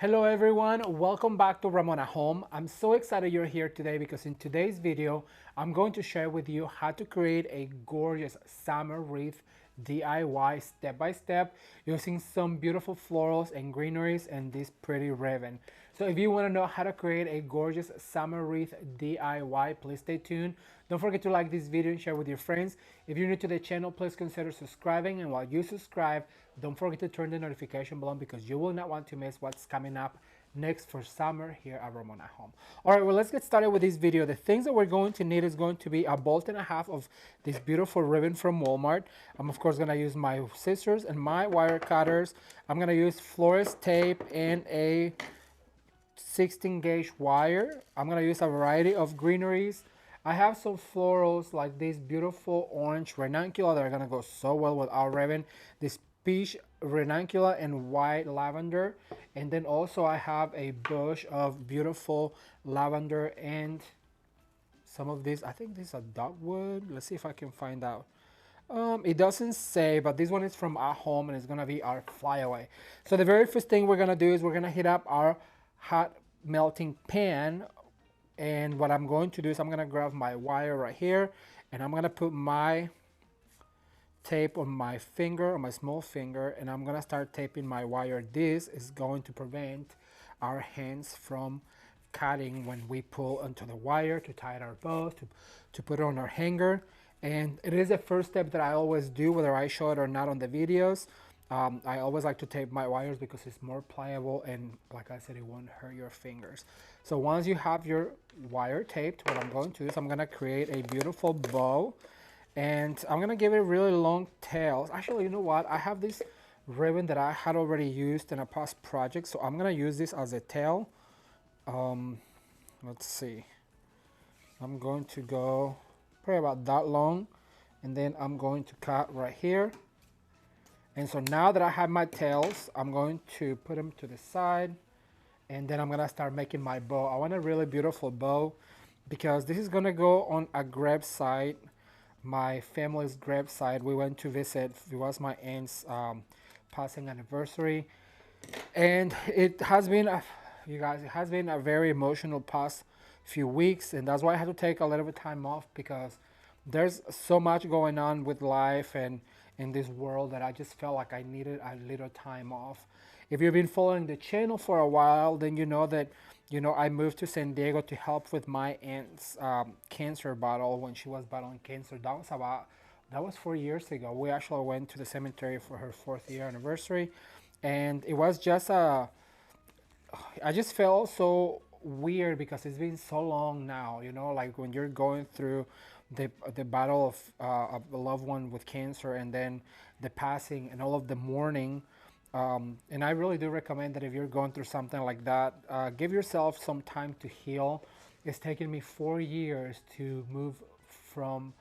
Hello everyone, welcome back to Ramon at Home. I'm so excited you're here today because in today's video, I'm going to share with you how to create a gorgeous summer wreath DIY step by step using some beautiful florals and greeneries and this pretty ribbon. So if you want to know how to create a gorgeous summer wreath DIY, please stay tuned. Don't forget to like this video and share with your friends. If you're new to the channel, please consider subscribing, and while you subscribe, don't forget to turn the notification bell on because you will not want to miss what's coming up next for summer here at Ramon at Home. All right, well, let's get started with this video. The things that we're going to need is going to be a bolt and a half of this beautiful ribbon from Walmart. I'm of course gonna use my scissors and my wire cutters. I'm gonna use florist tape and a 16 gauge wire. I'm gonna use a variety of greeneries. I have some florals like this beautiful orange ranunculus that are gonna go so well with our ribbon. This peach ranunculus and white lavender, and then also I have a bush of beautiful lavender and some of these, I think these are dogwood. Let's see if I can find out. It doesn't say, but this one is from our home and it's gonna be our flyaway. So the very first thing we're gonna do is we're gonna heat up our hot melting pan, and what I'm going to do is I'm gonna grab my wire right here and I'm gonna put my tape on my finger, on my small finger, and I'm gonna start taping my wire. This is going to prevent our hands from cutting when we pull onto the wire to tie our bows, to put it on our hanger. And it is the first step that I always do, whether I show it or not on the videos. I always like to tape my wires because it's more pliable, and like I said, it won't hurt your fingers. So once you have your wire taped, what I'm going to do is I'm gonna create a beautiful bow, and I'm gonna give it really long tails. Actually, you know what? I have this ribbon that I had already used in a past project, so I'm gonna use this as a tail. Let's see. I'm going to go probably about that long, and then I'm going to cut right here. And so now that I have my tails, I'm going to put them to the side, and then I'm gonna start making my bow. I want a really beautiful bow because this is gonna go on a grave site, my family's grave site. We went to visit, it was my aunt's passing anniversary, and it has been you guys, it has been a very emotional past few weeks, and that's why I had to take a little bit of time off because there's so much going on with life and in this world that I just felt like I needed a little time off. If you've been following the channel for a while, then you know that I moved to San Diego to help with my aunt's cancer battle when she was battling cancer. That was 4 years ago. We actually went to the cemetery for her 4th year anniversary, and it was just I just felt so weird because it's been so long now, like when you're going through the battle of a loved one with cancer, and then the passing and all of the mourning. And I really do recommend that if you're going through something like that, give yourself some time to heal. It's taken me 4 years to move from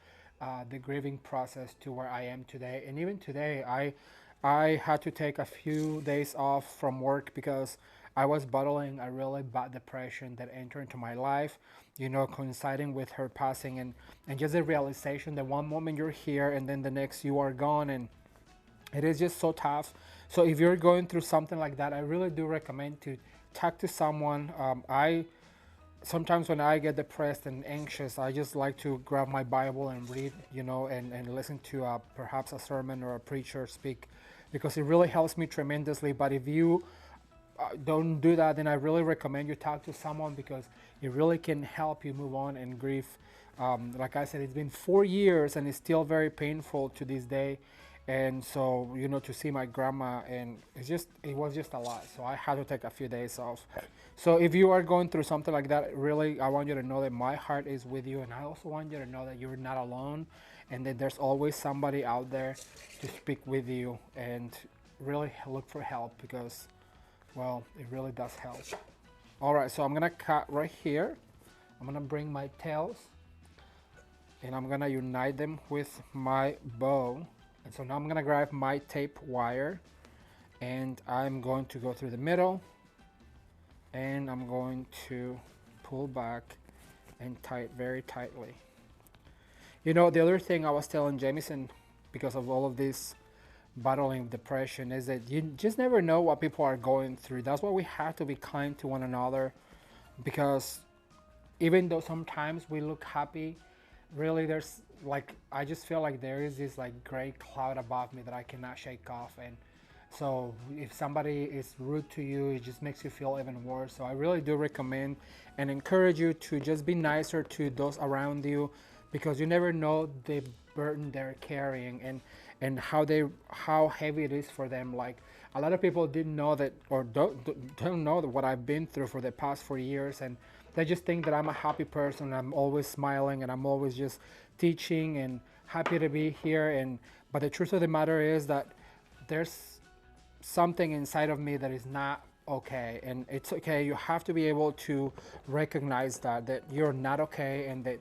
the grieving process to where I am today. And even today, I had to take a few days off from work because I was battling a really bad depression that entered into my life, coinciding with her passing, and just the realization that one moment you're here and then the next you are gone, and it is just so tough. So if you're going through something like that, I really do recommend to talk to someone. I sometimes when I get depressed and anxious, I just like to grab my Bible and read, and listen to perhaps a sermon or a preacher speak, because it really helps me tremendously. But if you don't do that, then I really recommend you talk to someone because it really can help you move on and grieve. Like I said, it's been 4 years and it's still very painful to this day. And so, to see my grandma, and it was just a lot. So I had to take a few days off. So if you are going through something like that, really, I want you to know that my heart is with you. And I also want you to know that you're not alone and that there's always somebody out there to speak with you, and really look for help because, well, it really does help. All right, so I'm gonna cut right here. I'm gonna bring my tails and I'm gonna unite them with my bow. And so now I'm gonna grab my tape wire and I'm going to go through the middle, and I'm going to pull back and tie it very tightly. The other thing I was telling Jamison, because of all of this battling depression is that you just never know what people are going through. That's why we have to be kind to one another, because even though sometimes we look happy, really there's like, I just feel like there is this like gray cloud above me that I cannot shake off. And so if somebody is rude to you, it just makes you feel even worse. So I really do recommend and encourage you to just be nicer to those around you, because you never know the burden they're carrying, and how heavy it is for them. Like, a lot of people didn't know that, or don't know that what I've been through for the past 4 years, and they just think that I'm a happy person. I'm always smiling and I'm always just teaching and happy to be here. And but the truth of the matter is that there's something inside of me that is not okay, and it's okay. You have to be able to recognize that you're not okay, and that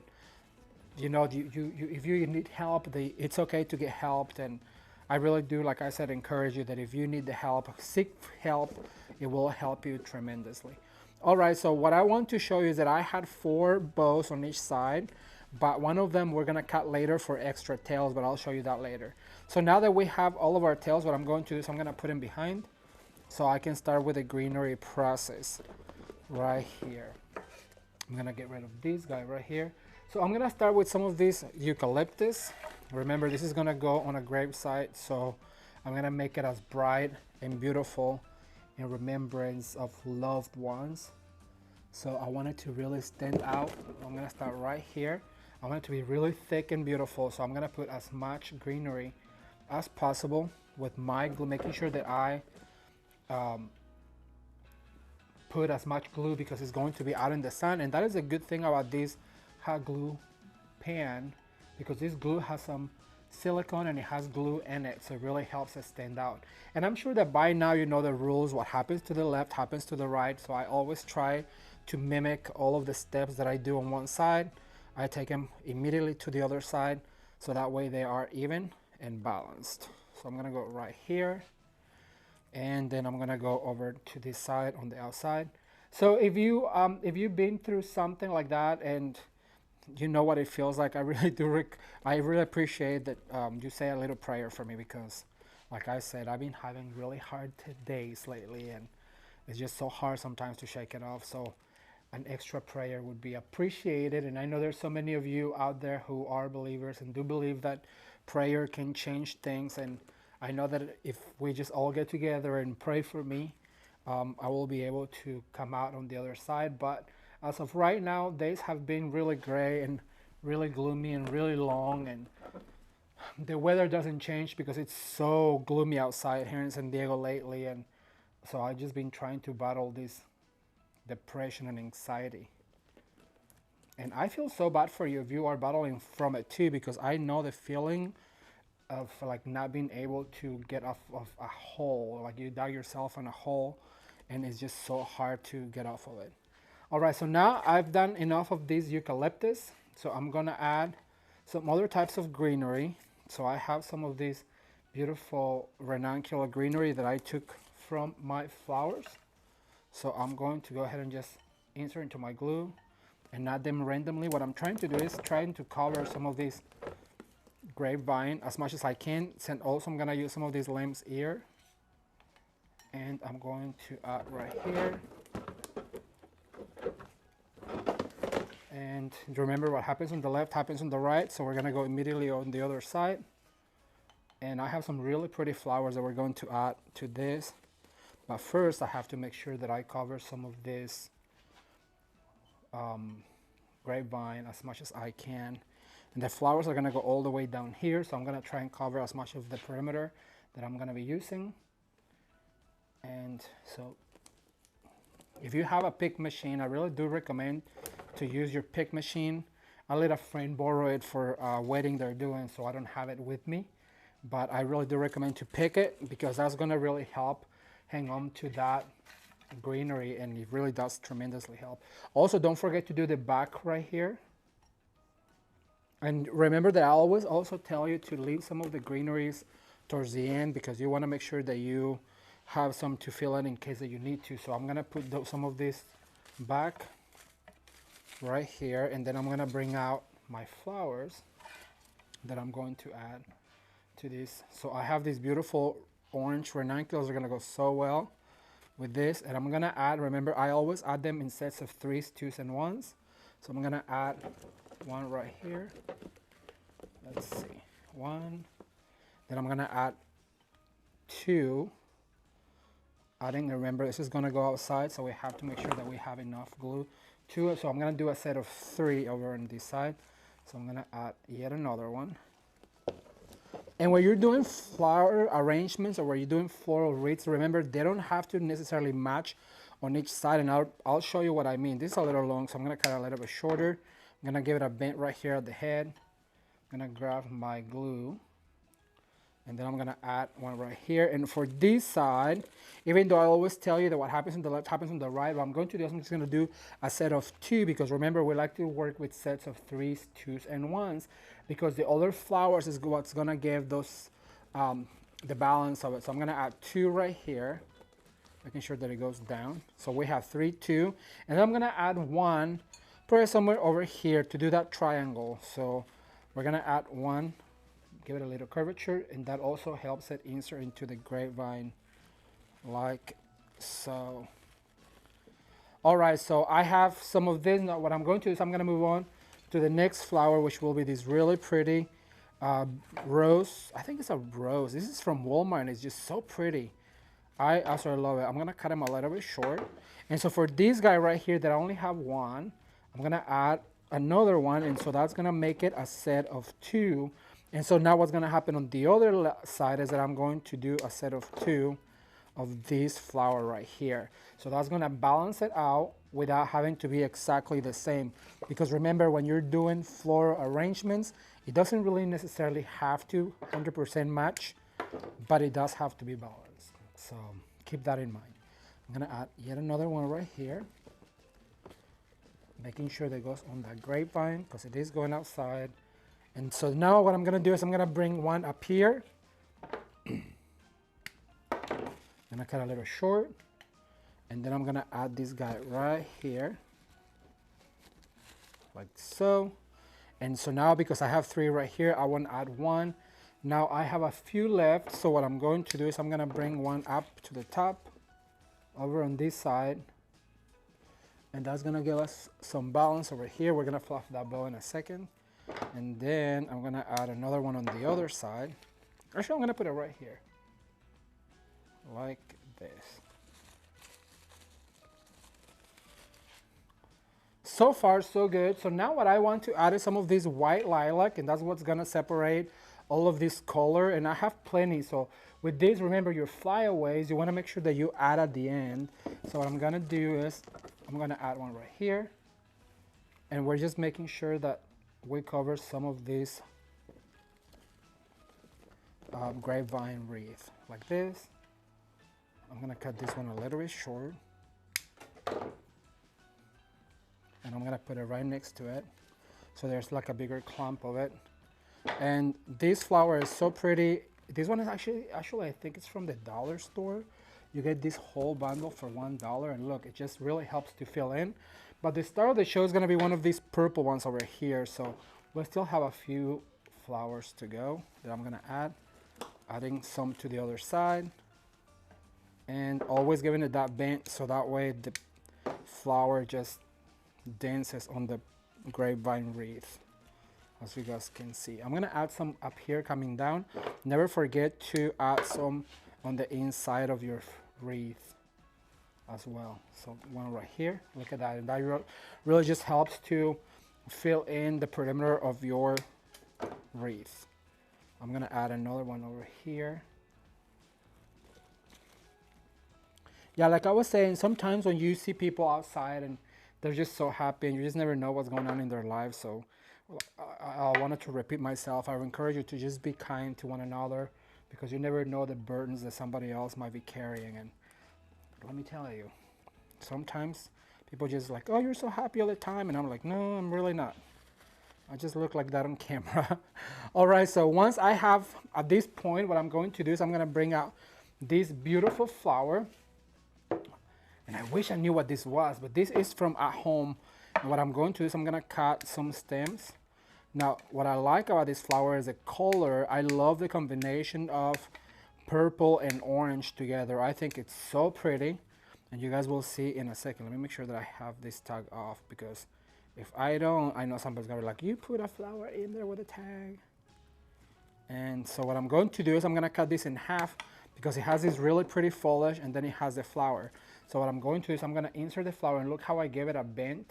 if you need help, it's okay to get helped. And I really do, like I said, encourage you that if you need the help, seek help. It will help you tremendously. All right, so what I want to show you is that I had 4 bows on each side, but one of them we're gonna cut later for extra tails, but I'll show you that later. So now that we have all of our tails, what I'm going to do is I'm gonna put them behind, so I can start with the greenery process right here. I'm gonna get rid of this guy right here. So I'm gonna start with some of these eucalyptus. Remember, this is gonna go on a gravesite, so I'm gonna make it as bright and beautiful in remembrance of loved ones. So I want it to really stand out. I'm gonna start right here. I want it to be really thick and beautiful, so I'm gonna put as much greenery as possible with my glue, making sure that I put as much glue, because it's going to be out in the sun. And that is a good thing about this hot glue pan, because this glue has some silicone and it has glue in it, so it really helps it stand out. And I'm sure that by now you know the rules. What happens to the left happens to the right, so I always try to mimic all of the steps that I do on one side. I take them immediately to the other side, so that way they are even and balanced. So I'm gonna go right here, and then I'm gonna go over to this side on the outside. So if you've been through something like that and you know what it feels like, I really do. I really appreciate that you say a little prayer for me, because, like I said, I've been having really hard days lately, and it's just so hard sometimes to shake it off. So an extra prayer would be appreciated. And I know there's so many of you out there who are believers and do believe that prayer can change things. And I know that if we just all get together and pray for me, I will be able to come out on the other side. But as of right now, days have been really gray and really gloomy and really long, and the weather doesn't change because it's so gloomy outside here in San Diego lately. And so I've just been trying to battle this depression and anxiety. And I feel so bad for you if you are battling from it too, because I know the feeling of like not being able to get off of a hole, like you dug yourself in a hole and it's just so hard to get off of it. All right, so now I've done enough of these eucalyptus, so I'm gonna add some other types of greenery. So I have some of this beautiful ranunculus greenery that I took from my flowers. So I'm going to go ahead and just insert into my glue and add them randomly. What I'm trying to do is trying to cover some of these grapevine as much as I can. And also I'm gonna use some of this lamb's ear, and I'm going to add right here. And remember, what happens on the left happens on the right, so we're gonna go immediately on the other side. And I have some really pretty flowers that we're going to add to this. But first I have to make sure that I cover some of this grapevine as much as I can. And the flowers are gonna go all the way down here, so I'm gonna try and cover as much of the perimeter that I'm gonna be using. And so if you have a pick machine, I really do recommend to use your pick machine. I let a friend borrow it for a wedding they're doing, so I don't have it with me. But I really do recommend to pick it, because that's gonna really help hang on to that greenery, and it really does tremendously help. Also, don't forget to do the back right here. And remember that I always also tell you to leave some of the greeneries towards the end, because you wanna make sure that you have some to fill in case that you need to. So I'm gonna put some of this back right here, and then I'm gonna bring out my flowers that I'm going to add to this. So I have this beautiful orange ranunculus are gonna go so well with this, and I'm gonna add, remember I always add them in sets of 3s, 2s, and 1s. So I'm gonna add one right here. Let's see, one. Then I'm gonna add 2. Adding, remember this is gonna go outside, so we have to make sure that we have enough glue to it. So I'm gonna do a set of 3 over on this side. So I'm gonna add yet another one. And when you're doing flower arrangements or when you're doing floral wreaths, remember they don't have to necessarily match on each side, and I'll show you what I mean. This is a little long, so I'm gonna cut it a little bit shorter. I'm gonna give it a bend right here at the head. I'm gonna grab my glue, and then I'm gonna add one right here. And for this side, even though I always tell you that what happens on the left happens on the right, what I'm going to do is I'm just gonna do a set of 2, because remember we like to work with sets of 3s, 2s, and 1s, because the other flowers is what's gonna give those the balance of it. So I'm gonna add 2 right here, making sure that it goes down. So we have 3, 2, and then I'm gonna add 1, probably somewhere over here to do that triangle. So we're gonna add 1. Give it a little curvature, and that also helps it insert into the grapevine like so. All right, so I have some of this. Now what I'm going to do is I'm going to move on to the next flower, which will be this really pretty rose. I think it's a rose. This is from Walmart, and it's just so pretty. I absolutely love it. I'm going to cut him a little bit short. And so for this guy right here that I only have 1, I'm going to add another one, and so that's going to make it a set of 2. And so now what's going to happen on the other side is that I'm going to do a set of 2 of this flower right here. So that's going to balance it out without having to be exactly the same. Because remember, when you're doing floral arrangements, it doesn't really necessarily have to 100% match, but it does have to be balanced. So keep that in mind. I'm going to add yet another one right here, making sure that it goes on that grapevine because it is going outside. And so now what I'm going to do is I'm going to bring one up here. I'm going to cut a little short. And then I'm going to add this guy right here. Like so. And so now because I have 3 right here, I want to add 1. Now I have a few left. So what I'm going to do is I'm going to bring one up to the top over on this side. And that's going to give us some balance over here. We're going to fluff that bow in a second. And then I'm going to add another one on the other side. Actually, I'm going to put it right here. Like this. So far, so good. So now what I want to add is some of this white lilac, and that's what's going to separate all of this color. And I have plenty. So with this, remember your flyaways, you want to make sure that you add at the end. So what I'm going to do is I'm going to add one right here. And we're just making sure that we cover some of this grapevine wreath like this. I'm going to cut this one a little bit short. And I'm going to put it right next to it. So there's like a bigger clump of it. And this flower is so pretty. This one is actually I think it's from the dollar store. You get this whole bundle for $1. And look, it just really helps to fill in. But the star of the show is going to be one of these purple ones over here. So we'll still have a few flowers to go that I'm going to add. Adding some to the other side. And always giving it that bend so that way the flower just dances on the grapevine wreath, as you guys can see. I'm going to add some up here coming down. Never forget to add some on the inside of your wreath as well. So one right here, look at that. And that really just helps to fill in the perimeter of your wreath. I'm going to add another one over here. Yeah, like I was saying, sometimes when you see people outside and they're just so happy and you just never know what's going on in their lives. So I wanted to repeat myself. I would encourage you to just be kind to one another because you never know the burdens that somebody else might be carrying. And let me tell you, sometimes people just like, oh, you're so happy all the time. And I'm like, no, I'm really not. I just look like that on camera. All right, so once I have, at this point, what I'm going to do is I'm going to bring out this beautiful flower. And I wish I knew what this was, but this is from at home. And what I'm going to do is I'm going to cut some stems Now, what I like about this flower is the color. I love the combination of purple and orange together. I think it's so pretty, and you guys will see in a second. Let me make sure that I have this tag off, because if I don't, I know somebody's gonna be like, you put a flower in there with a tag. And so what I'm going to do is I'm gonna cut this in half, because it has this really pretty foliage and then it has the flower. So what I'm going to do is I'm gonna insert the flower, and look how I gave it a bend.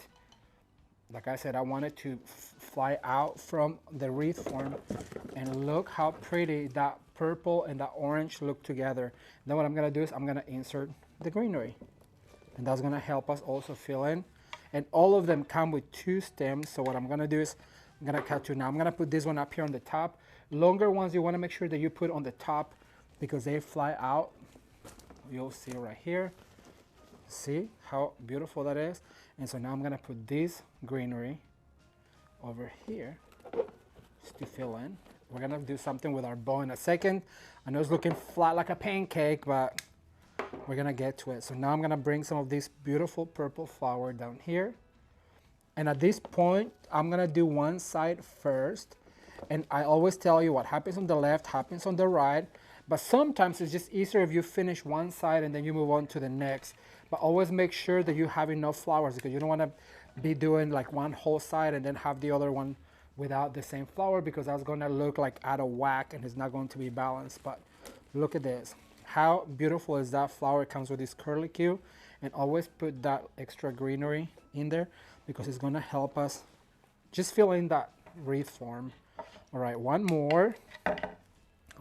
Like I said, I want it to fly out from the wreath form, and look how pretty that purple and that orange look together. Then what I'm gonna do is I'm gonna insert the greenery, and that's gonna help us also fill in. And all of them come with 2 stems. So what I'm gonna do is I'm gonna cut 2. Now I'm gonna put this one up here on the top. Longer ones you wanna make sure that you put on the top, because they fly out. You'll see right here. See how beautiful that is? And so now I'm gonna put this greenery over here just to fill in. We're gonna do something with our bow in a second. I know it's looking flat like a pancake, but we're gonna get to it. So now I'm gonna bring some of this beautiful purple flower down here. And at this point, I'm gonna do one side first. And I always tell you, what happens on the left happens on the right. But sometimes it's just easier if you finish one side and then you move on to the next. But always make sure that you have enough flowers, because you don't wanna be doing like one whole side and then have the other one without the same flower, because that's gonna look like out of whack and it's not going to be balanced. But look at this. How beautiful is that flower? It comes with this curlicue, and always put that extra greenery in there, because it's gonna help us just fill in that wreath form. All right, one more.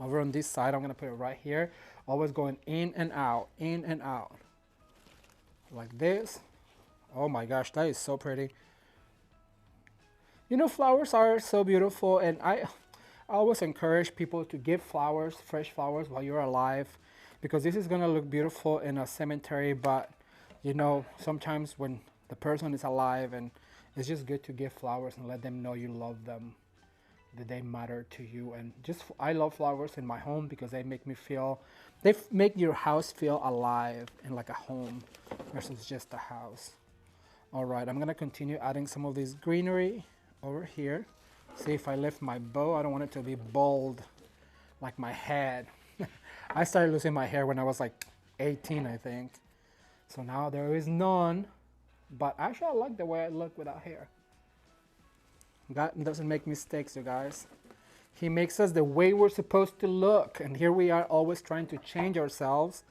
Over on this side, I'm gonna put it right here. Always going in and out, like this. Oh my gosh, that is so pretty. You know, flowers are so beautiful, and I always encourage people to give flowers, fresh flowers, while you're alive, because this is gonna look beautiful in a cemetery. But you know, sometimes when the person is alive, and it's just good to give flowers and let them know you love them, that they matter to you. And just, I love flowers in my home because they make me feel, they make your house feel alive and like a home versus just a house. All right, I'm gonna continue adding some of this greenery over here. See, if I lift my bow, I don't want it to be bald like my head. I started losing my hair when I was like 18, I think. So now there is none, but actually I like the way I look without hair. God doesn't make mistakes, you guys. He makes us the way we're supposed to look. And here we are always trying to change ourselves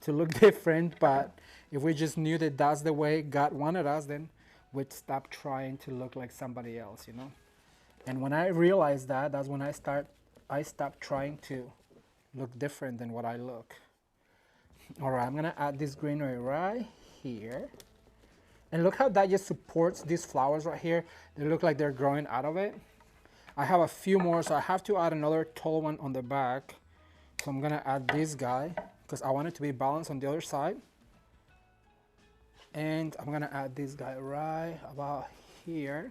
to look different. But if we just knew that that's the way God wanted us, then we'd stop trying to look like somebody else, you know. And when I realized that, that's when I stopped trying to look different than what I look. All right, I'm gonna add this greenery right here. And look how that just supports these flowers right here. They look like they're growing out of it. I have a few more, so I have to add another tall one on the back. So I'm gonna add this guy, because I want it to be balanced on the other side. And I'm gonna add this guy right about here.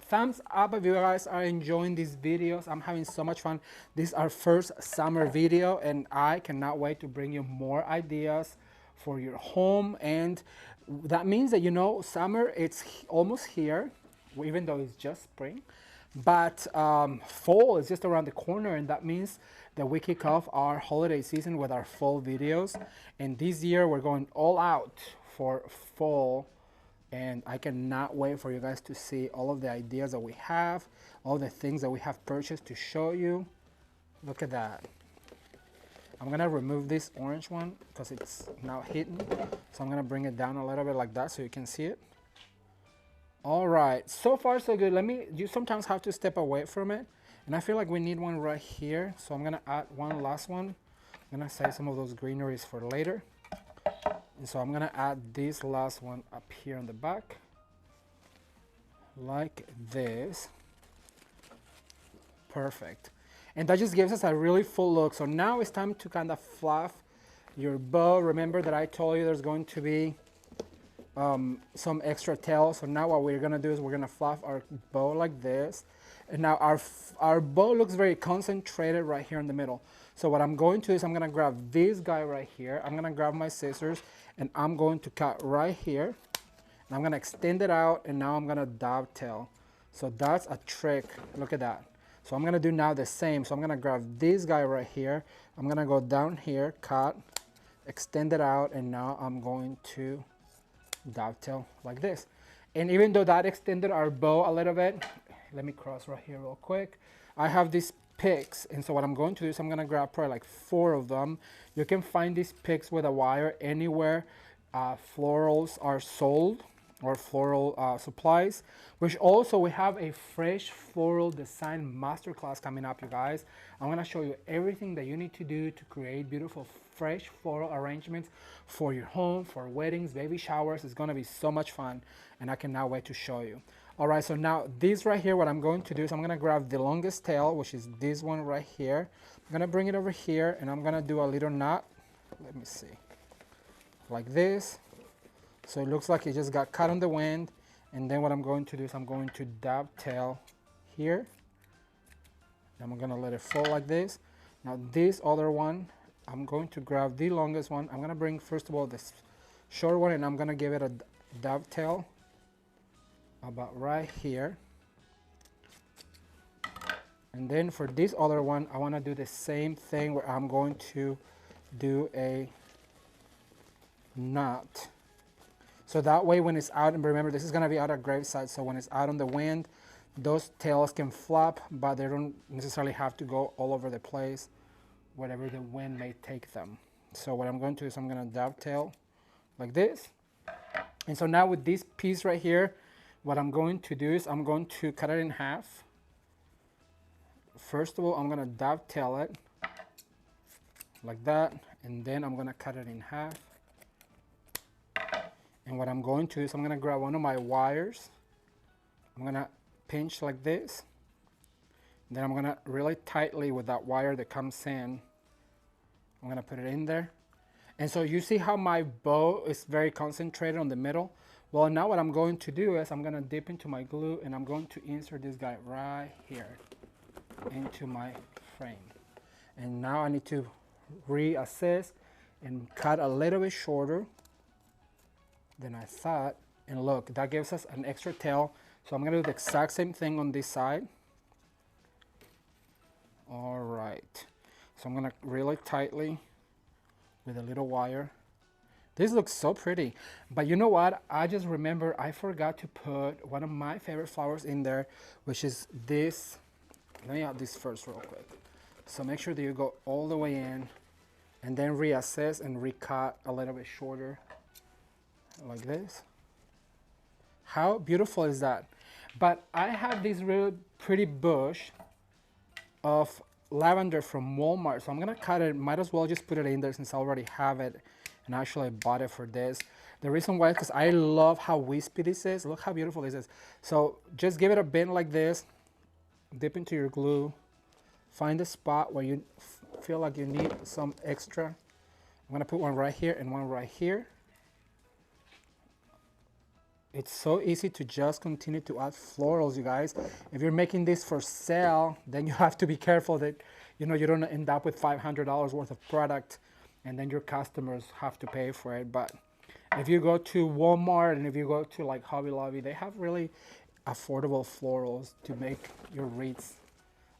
Thumbs up if you guys are enjoying these videos. I'm having so much fun. This is our first summer video, and I cannot wait to bring you more ideas for your home. And that means that, you know, summer, it's almost here, even though it's just spring. But fall is just around the corner, and that means that we kick off our holiday season with our fall videos. And this year we're going all out for fall, and I cannot wait for you guys to see all of the ideas that we have, all the things that we have purchased to show you. Look at that. I'm gonna remove this orange one because it's now hidden. So I'm gonna bring it down a little bit like that so you can see it. All right, so far so good. You sometimes have to step away from it. And I feel like we need one right here. So I'm gonna add one last one. I'm gonna save some of those greeneries for later. And so I'm gonna add this last one up here on the back. Like this. Perfect. And that just gives us a really full look. So now it's time to kind of fluff your bow. Remember that I told you there's going to be some extra tails. So now what we're gonna do is we're gonna fluff our bow like this. And now our bow looks very concentrated right here in the middle. So what I'm going to do is I'm gonna grab this guy right here. I'm gonna grab my scissors and I'm going to cut right here. And I'm gonna extend it out, and now I'm gonna dovetail. So that's a trick. Look at that. So I'm gonna do now the same. So I'm gonna grab this guy right here. I'm gonna go down here, cut, extend it out, and now I'm going to dovetail like this. And even though that extended our bow a little bit, let me cross right here real quick. I have these picks, and so what I'm going to do is I'm gonna grab probably like 4 of them. You can find these picks with a wire anywhere florals are sold, or floral supplies. Which also, we have a fresh floral design masterclass coming up, you guys. I'm gonna show you everything that you need to do to create beautiful fresh floral arrangements for your home, for weddings, baby showers. It's gonna be so much fun, and I cannot wait to show you. All right, so now this right here, what I'm going to do is I'm gonna grab the longest tail, which is this one right here. I'm gonna bring it over here, and I'm gonna do a little knot. Let me see, like this. So it looks like it just got caught on the wind. And then what I'm going to do is I'm going to dovetail here. And I'm gonna let it fall like this. Now this other one, I'm going to grab the longest one. I'm gonna bring, first of all, this short one, and I'm gonna give it a dovetail about right here. And then for this other one, I wanna do the same thing, where I'm going to do a knot. So that way when it's out, and remember this is gonna be out at graveside, so when it's out on the wind, those tails can flop, but they don't necessarily have to go all over the place, wherever the wind may take them. So what I'm going to do is I'm gonna dovetail like this. And so now with this piece right here, what I'm going to do is I'm going to cut it in half. First of all, I'm gonna dovetail it like that, and then I'm gonna cut it in half. And what I'm going to do is I'm gonna grab one of my wires. I'm gonna pinch like this. Then I'm gonna really tightly with that wire that comes in, I'm gonna put it in there. And so you see how my bow is very concentrated on the middle? Well, now what I'm going to do is I'm gonna dip into my glue, and I'm going to insert this guy right here into my frame. And now I need to reassess and cut a little bit shorter than I thought. And look, that gives us an extra tail. So I'm gonna do the exact same thing on this side. All right, so I'm gonna really tightly with a little wire. This looks so pretty, but you know what? I just remember I forgot to put one of my favorite flowers in there, which is this. Let me add this first real quick. So make sure that you go all the way in, and then reassess and recut a little bit shorter, like this. How beautiful is that? But I have this really pretty bush of lavender from Walmart, so I'm gonna cut it. Might as well just put it in there since I already have it, and actually I bought it for this. The reason why is because I love how wispy this is. Look how beautiful this is. So just give it a bend like this, dip into your glue, find a spot where you feel like you need some extra. I'm gonna put one right here and one right here. It's so easy to just continue to add florals, you guys. If you're making this for sale, then you have to be careful that you don't end up with $500 worth of product, and then your customers have to pay for it. But if you go to Walmart and if you go to like Hobby Lobby, they have really affordable florals to make your wreaths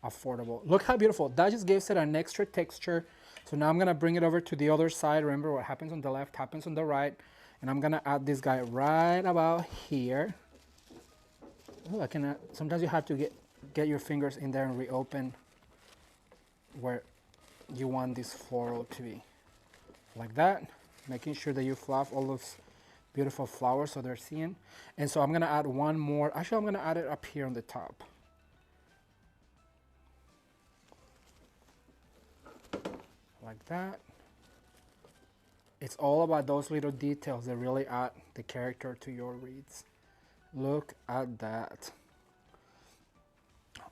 affordable. Look how beautiful. That just gives it an extra texture. So now I'm gonna bring it over to the other side. Remember, what happens on the left happens on the right. And I'm gonna add this guy right about here. Oh, I can. Sometimes you have to get your fingers in there and reopen where you want this floral to be, like that. Making sure that you fluff all those beautiful flowers so they're seen. And so I'm gonna add one more. Actually, I'm gonna add it up here on the top, like that. It's all about those little details that really add the character to your wreaths. Look at that.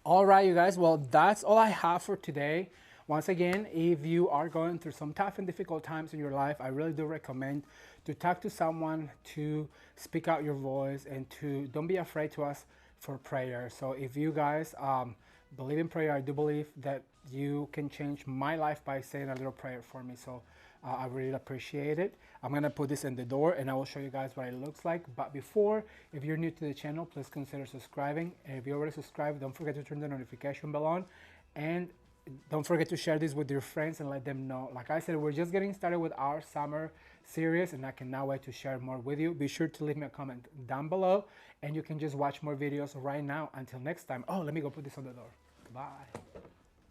All right, you guys, well, that's all I have for today. Once again, if you are going through some tough and difficult times in your life, I really do recommend to talk to someone, to speak out your voice, and to don't be afraid to ask for prayer. So if you guys believe in prayer, I do believe that you can change my life by saying a little prayer for me. So I really appreciate it. I'm gonna put this in the door and I will show you guys what it looks like. But before, if you're new to the channel, please consider subscribing. And if you already subscribed, don't forget to turn the notification bell on. And don't forget to share this with your friends and let them know. Like I said, we're just getting started with our summer series and I cannot wait to share more with you. Be sure to leave me a comment down below and you can just watch more videos right now. Until next time. Oh, let me go put this on the door. Bye.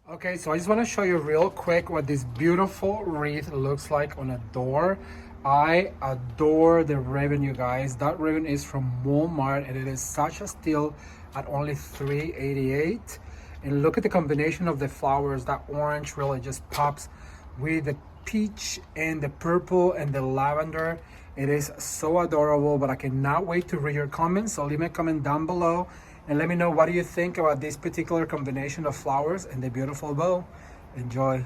Okay, so I just want to show you real quick what this beautiful wreath looks like on a door. I adore the ribbon, you guys. That ribbon is from Walmart and it is such a steal at only $3.88. And look at the combination of the flowers. That orange really just pops with the peach and the purple and the lavender. It is so adorable, but I cannot wait to read your comments. So leave me a comment down below and let me know what do you think about this particular combination of flowers and the beautiful bow. Enjoy.